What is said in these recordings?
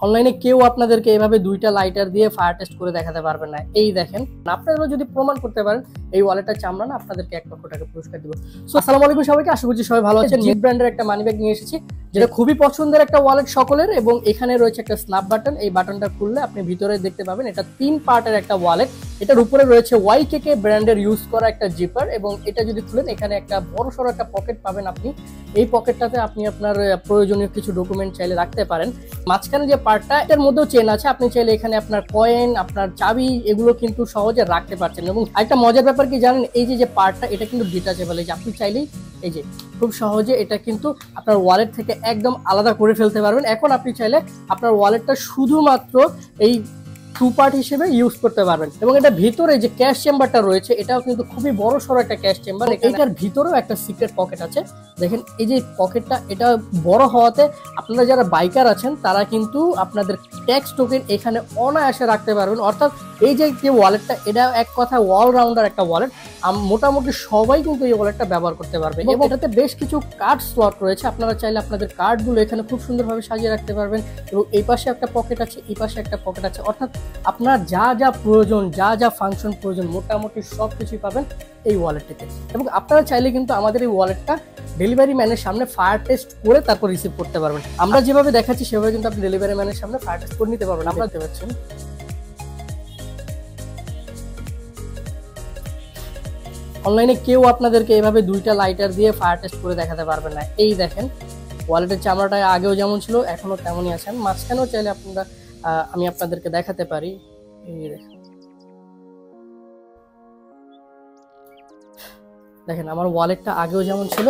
অনলাইনে কেউ আপনাদেরকে এভাবে দুইটা লাইটার দিয়ে ফায়ার টেস্ট করে দেখাতে পারবে না। এই দেখেন, আপনারা যদি প্রমাণ করতে পারেন এই ওয়ালেটটা চামড়া না, আপনাদেরকে 1 লক্ষ টাকা পুরস্কার দিব। সো আসসালামু আলাইকুম সবাইকে, আশা করছি সবাই ভালো আছেন। জিপ ব্র্যান্ডের একটা মানি ব্যাগ নিয়ে এসেছি, যেটা খুবই পছন্দের একটা ওয়ালেট সকলের, এবং এখানে রয়েছে একটা স্ন্যাপ বাটন। এই বাটনটা খুললে আপনি ভিতরে দেখতে পাবেন এটা 3 পার্টের একটা ওয়ালেট। এটার উপরে রয়েছে ওয়াইকেকে ব্র্যান্ডের ইউজ করা একটা জিপার, এবং এটা যদি খুলেন এখানে একটা বড় সড়ো একটা পকেট পাবেন আপনি। এই পকেটটাতে আপনি আপনার প্রয়োজনীয় কিছু ডকুমেন্ট চাইলে রাখতে পারেন। মাঝখানে যে পার্টটা, এটার মধ্যেও চেন আছে, আপনি চাইলে এখানে আপনার কয়েন, আপনার চাবি, এগুলো কিন্তু সহজে রাখতে পারছেন। এবং একটা মজার ব্যাপার কি জানেন, এই যে পার্টটা এটা কিন্তু ডিটাচেবল, এই যে আপনি চাইলেই এই যে খুব সহজে এটা কিন্তু আপনার ওয়ালেট থেকে একদম আলাদা করে ফেলতে পারবেন। এখন আপনি চাইলে আপনার ওয়ালেটটা শুধুমাত্র এই 2 পার্ট হিসেবে ইউজ করতে পারবেন। এবং এটা ভিতরে যে ক্যাশ চেম্বারটা রয়েছে, এটাও কিন্তু খুবই বড় সড়ো একটা ক্যাশ চেম্বার। এটার ভিতরেও একটা সিক্রেট পকেট আছে। দেখেন এই যে পকেটটা, এটা বড় হওয়াতে আপনারা যারা বাইকার আছেন তারা কিন্তু আপনাদের ট্যাক্স টোকেন এখানে অনায়াসে রাখতে পারবেন। অর্থাৎ এই যে ওয়ালেটটা, এটা এক কথা অলরাউন্ডার একটা ওয়ালেট। মোটামুটি সবাই কিন্তু এই ওয়ালেটটা ব্যবহার করতে পারবে। এবং এটাতে বেশ কিছু কার্ড স্লট রয়েছে, আপনারা চাইলে আপনাদের কার্ডগুলো এখানে খুব সুন্দরভাবে সাজিয়ে রাখতে পারবেন। এবং এই পাশে একটা পকেট আছে, এই পাশে একটা পকেট আছে। অর্থাৎ আপনার যা যা প্রয়োজন, যা যা ফাংশন প্রয়োজন, মোটামুটি সব কিছুই পাবেন এই ওয়ালেটটিতে। এবং আপনারা চাইলে কিন্তু আমাদের এই ওয়ালেটটা ডেলিভারি ম্যানের সামনে ফায়ার টেস্ট করে তারপর রিসিভ করতে পারবেন। আমরা যেভাবে দেখাচ্ছি সেভাবে কিন্তু আপনি ডেলিভারি ম্যানের সামনে ফায়ার টেস্ট করে নিতে পারবেন। আপনারা দেখতে পাচ্ছেন অনলাইনে কেউ আপনাদেরকে এভাবে দুইটা লাইটার দিয়ে ফায়ার টেস্ট করে দেখাতে পারবে না। এই দেখেন, ওয়ালেটের চামড়াটা আগেও যেমন ছিল এখনো তেমনই আছে। মাঝখানেও চাইলে আপনারা আমি আপনাদেরকে দেখাতে পারি। এই দেখেন আমার ওয়ালেটটা আগেও যেমন ছিল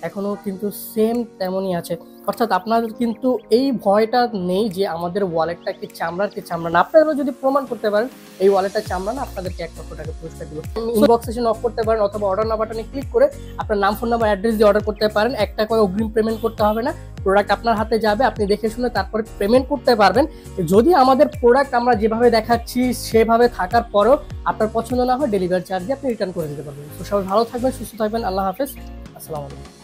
এখনো কিন্তু সেম তেমনই আছে। অর্থাৎ আপনাদের কিন্তু এই ভয়টা নেই যে আমাদের ওয়ালেটটা কি চামড়ার কি চামড়া না। আপনারা যদি প্রমাণ করতে পারেন এই ওয়ালেটটা চামড়া না, আপনাদেরকে 1 লক্ষ টাকা পুরস্কার দিব। ইনবক্স সেশন অফ করতে পারেন, অথবা অর্ডার না বাটনে ক্লিক করে আপনার নাম, ফোন নাম্বার, অ্যাড্রেস দিয়ে অর্ডার করতে পারেন। 1 টাকা অগ্রিম পেমেন্ট করতে হবে না, প্রোডাক্ট আপনার হাতে যাবে, আপনি দেখে শুনে তারপরে পেমেন্ট করতে পারবেন। যদি আমাদের প্রোডাক্ট আমরা যেভাবে দেখাচ্ছি সেভাবে থাকার পরেও আপনার পছন্দ না হয়, ডেলিভারি চার্জে আপনি রিটার্ন করে দিতে পারবেন। তো সবাই ভালো থাকবেন, সুস্থ থাকবেন। আল্লাহ হাফেজ, আসসালামু আলাইকুম।